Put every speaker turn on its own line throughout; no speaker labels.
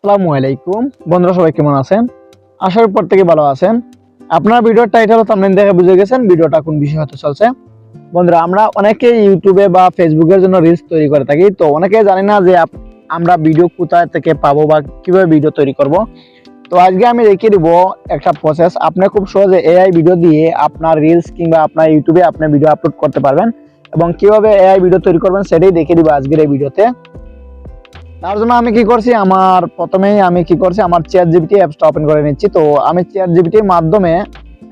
আসসালামু আলাইকুম বন্ধুরা, সবাই কেমন আছেন? আশার পর থেকে ভালো আছেন। আপনারা ভিডিওর টাইটেল ও থাম্বনেল দেখে বুঝে গেছেন ভিডিওটা কোন বিষয় হতে চলছে। বন্ধুরা, আমরা অনেকে ইউটিউবে বা ফেসবুকের জন্য রিলস তৈরি করে থাকি, তো অনেকে জানি না যে আমরা ভিডিও কোথায় থেকে পাবো বা কিভাবে ভিডিও তৈরি করব। তো আজকে আমি দেখিয়ে দিব একটা প্রসেস। আপনি খুব সহজে এআই ভিডিও দিয়ে আপনার রিলস কিংবা আপনার ইউটিউবে আপনি ভিডিও আপলোড করতে পারবেন এবং কিভাবে এআই ভিডিও তৈরি করবেন সেটাই দেখিয়ে দিব আজকের এই ভিডিওতে। তার জন্য আমি কি করছি, প্রথমেই আমার চ্যাট জিপিটি অ্যাপসটা ওপেন করে নিচ্ছি। তো আমি চ্যাট জিপিটির মাধ্যমে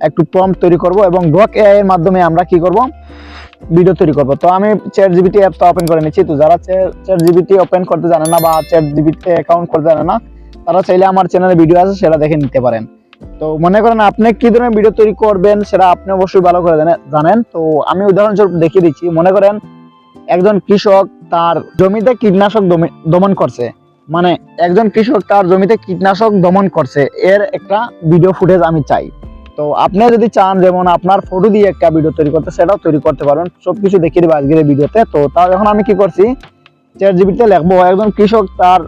একটু প্রম্পট তৈরি করব এবং গ্রক এআই এর মাধ্যমে আমরা কি করব, ভিডিও তৈরি করব। তো আমি চ্যাট জিপিটি অ্যাপসটা ওপেন করে নিচ্ছি। তো যারা চ্যাট জিপিটি ওপেন করতে জানে না বা চ্যাট জিপিটি অ্যাকাউন্ট করতে জানে না, তারা চাইলে আমার চ্যানেলে ভিডিও আছে, সেটা দেখে নিতে পারেন। তো মনে করেন আপনি কি ধরনের ভিডিও তৈরি করবেন সেটা আপনি অবশ্যই ভালো করে জানেন। তো আমি উদাহরণস্বরূপ দেখিয়ে দিচ্ছি। মনে করেন একজন কৃষক তার জমিতে কীটনাশক দমন করছে, মানে একজন কৃষক তার জমিতে কীটনাশক দমন করছে, এর একটা ভিডিও ফুটেজ আমি চাই। তো আপনি যদি চান যেমন আপনার ফটো দিয়ে একটা ভিডিও তৈরি করতে, সেটাও তৈরি করতে পারবেন। সবকিছু দেখিয়ে দেবো আজকের ভিডিওতে। তো তার এখন আমি কি করছি, চ্যাট জিপিটিতে লিখবো একজন কৃষক তার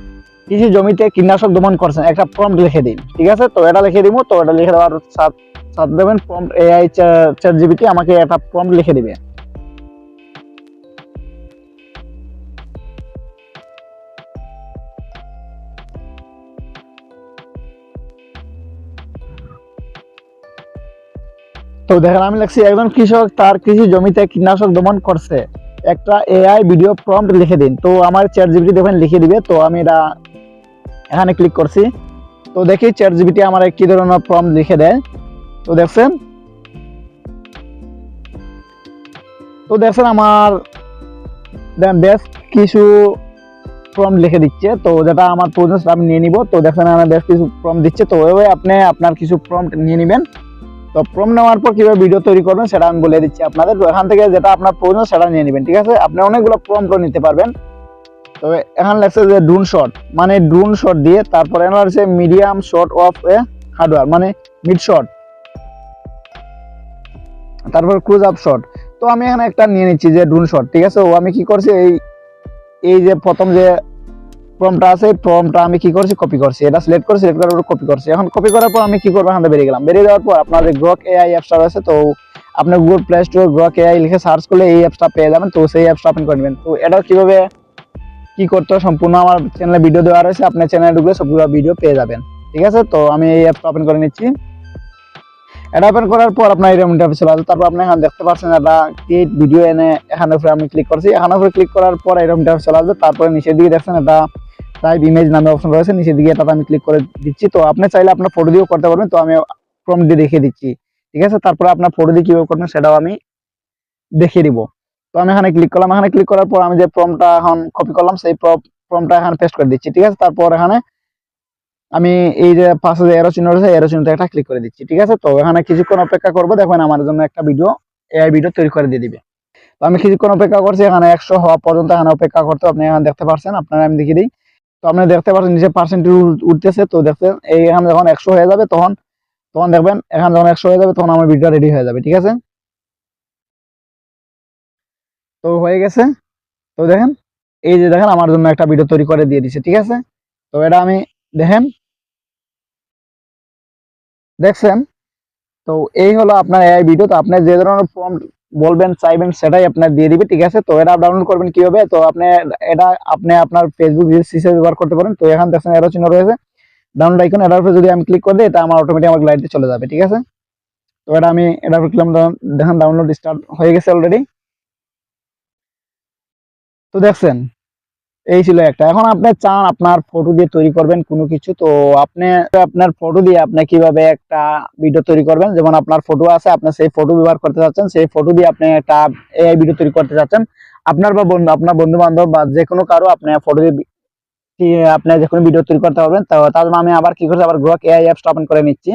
কৃষি জমিতে কীটনাশক দমন করছেন, একটা প্রম্পট লিখে দিন। ঠিক আছে, তো এটা লিখে দিব। তো এটা লিখে দেওয়ার সাথে দেবেন প্রম্পট এআই চ্যাট জিপিটি আমাকে একটা প্রম্পট লিখে দিবে। তো দেখেন আমি লিখছি একজন কৃষক তার কৃষি জমিতে কীটনাশক দমন করছে, একটা এআই ভিডিও প্রম্পট লিখে দিন। তো আমার চ্যাট জিপিটি দেখেন লিখে দিবে। তো আমি এটা এখানে ক্লিক করছি। তো দেখি চ্যাট জিপিটি আমার কি ধরনের প্রম্পট লিখে দেয়। তো দেখছেন আমার বেশ কিছু প্রম্পট লিখে দিচ্ছে। তো যেটা আমার প্রয়োজন সেটা আমি নিয়ে নিব। তো দেখেন আমার বেশ কিছু প্রম্পট দিচ্ছে। তো ওইভাবে আপনি আপনার কিছু প্রম্পট নিয়ে নেবেন। তো প্রম্পট নেওয়ার পর কিভাবে ভিডিও তৈরি করবেন সেটা আমি বলে দিচ্ছি আপনাদের। তো এখান থেকে যেটা আপনার প্রয়োজন সেটা নিয়ে নেবেন। ঠিক আছে, আপনি অনেকগুলো প্রম্পট নিতে পারবেন। তো এখানে লেখছে যে ড্রোন শট, মানে ড্রোন শট দিয়ে, তারপর এখানে আছে medium shot of A hardware, মানে মিড শট, তারপর ক্লোজ আপ শট। তো আমি এখানে একটা নিয়ে নিচ্ছি যে ড্রোন শট। ঠিক আছে, ও আমি কি করছি, এই যে প্রথম যে প্রম্পটটা আছে, প্রম্পটটা আমি কি করছি, কপি করছি। এটা সিলেক্ট করে সিলেক্ট করার পর কপি করছি। এখন কপি করার পর আমি কি করব, এখানে বেরিয়ে গেলাম। বেরিয়ে যাওয়ার পর আপনার যে গ্রক এআই অ্যাপসটা আছে, তো আপনি Google play store Grok AI লিখে সার্চ করলে এই অ্যাপসটা পেয়ে যাবেন। তো সেই অ্যাপসটা ওপেন করে নেবেন। তো এটা কিভাবে কি করতে হয় সম্পূর্ণ আমার চ্যানেলে ভিডিও দেওয়া রয়েছে, আপনার চ্যানেলে ঢুকলে সবগুলো ভিডিও পেয়ে যাবেন। ঠিক আছে, তো আমি এই অ্যাপসটা ওপেন করে নিচ্ছি। এটা ওপেন করার পর আপনার এরকম ইন্টারফেস চলে আসবে। তারপর আপনি এখানে দেখতে পাচ্ছেন এটা ক্রিয়েট ভিডিও, এনে এখানে উপরে আমি ক্লিক করছি। এখানে উপরে ক্লিক করার পর এরকম ইন্টারফেস চলে আসবে। তারপরে নিচের দিকে দেখছেন এটা টাইপ ইমেজ নামে অপশন রয়েছে, নিচের দিকে এটাতে আমি ক্লিক করে দিচ্ছি। তো আপনি চাইলে আপনার ফটো দিয়েও করতে পারবেন। তো আমি প্রম্পট দিয়ে দেখিয়ে দিচ্ছি। ঠিক আছে, তারপরে আপনার ফটো দিয়ে কিভাবে করবেন সেটাও আমি দেখিয়ে দিব। তো আমি এখানে ক্লিক করলাম। এখানে ক্লিক করার পর আমি যে প্রম্পটটা এখন কপি করলাম সেই প্রম্পটটা এখানে পেস্ট করে দিচ্ছি। ঠিক আছে, তারপর এখানে আমি এই যে পাশে যে এরো চিহ্ন রয়েছে, এরো চিহ্নতে একটা ক্লিক করে দিচ্ছি। ঠিক আছে, তো এখানে কিছুক্ষণ অপেক্ষা করবো, দেখবেন আমার জন্য একটা ভিডিও এআই ভিডিও তৈরি করে দিয়ে দিবে। তো আমি কিছুক্ষণ অপেক্ষা করছি, এখানে 100 হওয়া পর্যন্ত এখানে অপেক্ষা করতে। আপনি এখানে দেখতে পাচ্ছেন, আপনারা আমি দেখিয়ে দিই। তো আপনি দেখতে পাচ্ছেন নিচে পার্সেন্টেজ উঠতেছে। তো দেখছেন এই এখানে যখন 100 হয়ে যাবে তখন তখন দেখবেন, এখানে যখন 100 হয়ে যাবে তখন আমার ভিডিও রেডি হয়ে যাবে। ঠিক আছে, তো হয়ে গেছে। তো দেখেন এই যে দেখেন আমার জন্য একটা ভিডিও তৈরি করে দিয়ে দিচ্ছে। ঠিক আছে, তো এটা আমি দেখেন দেখছেন। তো এই হলো আপনার এআই ভিডিও। তো আপনি যে ধরনের প্রম্পট বলবেন চাইবেন সেটাই আপনার দিয়ে দিবে। ঠিক আছে, তো এটা ডাউনলোড করবেন কিভাবে, তো আপনি আপনার ফেসবুক রিলস হিসেবে ব্যবহার করতে পারেন। তো এখানে দেখছেন এরো চিহ্ন রয়েছে, ডাউনলোড আইকন, এটার উপরে যদি আমি ক্লিক করে দিই এটা আমার অটোমেটিক আমার গ্লাইডে চলে যাবে। ঠিক আছে, তো এটা আমি এটার উপর ক্লিক দেখেন ডাউনলোড স্টার্ট হয়ে গেছে অলরেডি। তো দেখছেন এই ছিল একটা। এখন আপনি চান আপনার ফটো দিয়ে তৈরি করবেন কোনো কিছু, তো আপনি আপনার ফটো দিয়ে আপনি কিভাবে একটা ভিডিও তৈরি করবেন। যেমন আপনার ফটো আছে, আপনি সেই ফটো ব্যবহার করতে চাচ্ছেন, সেই ফটো দিয়ে আপনি একটা এআই ভিডিও তৈরি করতে চাচ্ছেন। আপনার বন্ধু বান্ধব বা যে কোনো কারো আপনি ফটো দিয়ে আপনি যে কোনো ভিডিও তৈরি করতে পারবেন। তো তার জন্য আমি আবার কি করছি, আবার গ্রক এআই অ্যাপসটা ওপেন করে নিচ্ছি।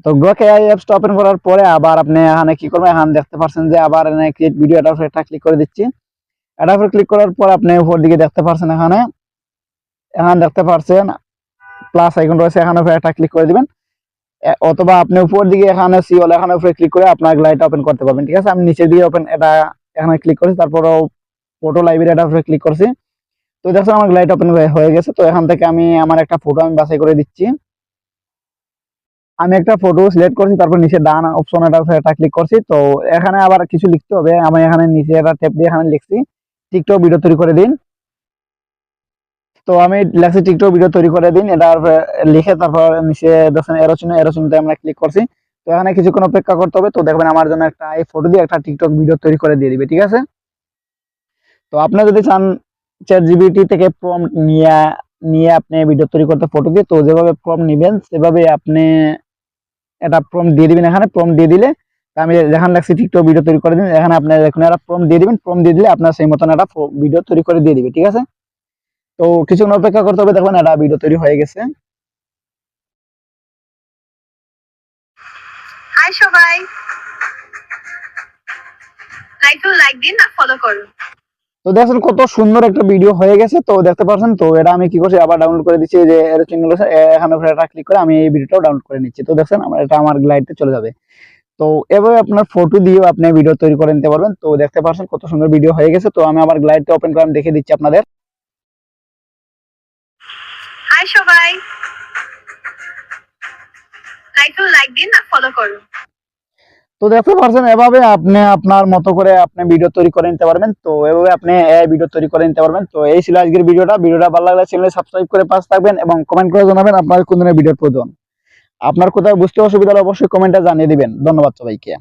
তো গ্রক এআই অ্যাপসটা ওপেন করার পরে আবার আপনি এখানে কি করবেন, এখানে দেখতে পাচ্ছেন যে আবার এখানে ক্রিয়েট ভিডিও, এটার উপরে একটা ক্লিক করে দিচ্ছি। এটার উপরে ক্লিক করার পর আপনি উপর দিকে দেখতে পাচ্ছেন, এখানে এখানে দেখতে পাচ্ছেন প্লাস আইকন রয়েছে, এখানে উপরে একটা ক্লিক করে দিবেন। অথবা আপনি উপর দিকে এখানে সিওল এখানে উপরে ক্লিক করে আপনার গ্লাইডটা ওপেন করতে পারবেন। ঠিক আছে, আমি নিচের দিকে ওপেন এটা এখানে ক্লিক করছি, তারপর ফটো লাইব্রেরি এটার উপরে ক্লিক করছি। তো দেখছেন আমার গ্লাইড ওপেন হয়ে গেছে। তো এখান থেকে আমি আমার একটা ফটো আমি বাছাই করে দিচ্ছি। আমি একটা ফটো সিলেক্ট করছি, তারপর নিচে ডান অপশন এটা ক্লিক করছি। তো এখানে আবার কিছু লিখতে হবে, আমি এখানে নিচে একটা ট্যাপ দিয়ে এখানে লিখছি টিকটক ভিডিও তৈরি করে দিন। তো আমি লেখছি টিকটক ভিডিও তৈরি করে দিন, এটা লিখে তারপর নিচে দেখেন এরো চিহ্নতে আমরা ক্লিক করছি। তো এখানে কিছুক্ষণ অপেক্ষা করতে হবে। তো দেখবেন আমার জন্য একটা এই ফটো দিয়ে একটা টিকটক ভিডিও তৈরি করে দিয়ে দিবে, ঠিক আছে। তো আপনি যদি চান চ্যাট জিপিটি থেকে প্রম্পট নিয়ে নিয়ে আপনি ভিডিও তৈরি করতে ফটো দিয়ে, তো যেভাবে প্রম্পট নেবেন সেভাবে আপনি এটা প্রম্পট দিয়ে দিবেন। এখানে প্রম্পট দিয়ে দিলে আমি যেখানে লাগছি টিকটক ভিডিও তৈরি করে দিন, এখানে আপনি এখন একটা প্রম্পট দিয়ে দিবেন। প্রম্পট দিয়ে দিলে আপনার সেই মতন একটা ভিডিও তৈরি করে দিয়ে দিবে, ঠিক আছে। তো কিছুক্ষণ অপেক্ষা করতে হবে, দেখবেন একটা ভিডিও তৈরি হয়ে গেছে।
হাই সবাই, লাইক দিন আর ফলো করুন।
তো দেখছেন কত সুন্দর একটা ভিডিও হয়ে গেছে। তো দেখতে পাচ্ছেন। তো এটা আমি কি করছি, আবার ডাউনলোড করে দিচ্ছি, যে এর চিহ্ন আছে এখানে এটা ক্লিক করে আমি এই ভিডিওটাও ডাউনলোড করে নিচ্ছি। তো দেখছেন এটা আমার গ্লাইডে চলে যাবে। তো এভাবে আপনার ফটো দিয়েও আপনি ভিডিও তৈরি করে নিতে পারবেন। তো দেখতে পাচ্ছেন কত সুন্দর ভিডিও হয়ে গেছে। তো আমি আবার গ্লাইডটা ওপেন করে আমি দেখিয়ে দিচ্ছি আপনাদের।
হাই সবাই, লাইক দিন আর ফলো করুন।
তো দেখতে পাচ্ছেন এভাবে আপনি আপনার মতো করে আপনি ভিডিও তৈরি করে নিতে পারবেন। তো এভাবে আপনি এই ভিডিও তৈরি করে নিতে পারবেন। তো এই ছিল আজকের ভিডিওটা ভালো লাগলে চ্যানেলে সাবস্ক্রাইব করে পাশে থাকবেন এবং কমেন্ট করে জানাবেন আপনার কোন ধরনের ভিডিওর প্রয়োজন। আপনার কোথাও বুঝতে অসুবিধা হলে অবশ্যই কমেন্টে জানিয়ে দিবেন। ধন্যবাদ সবাইকে।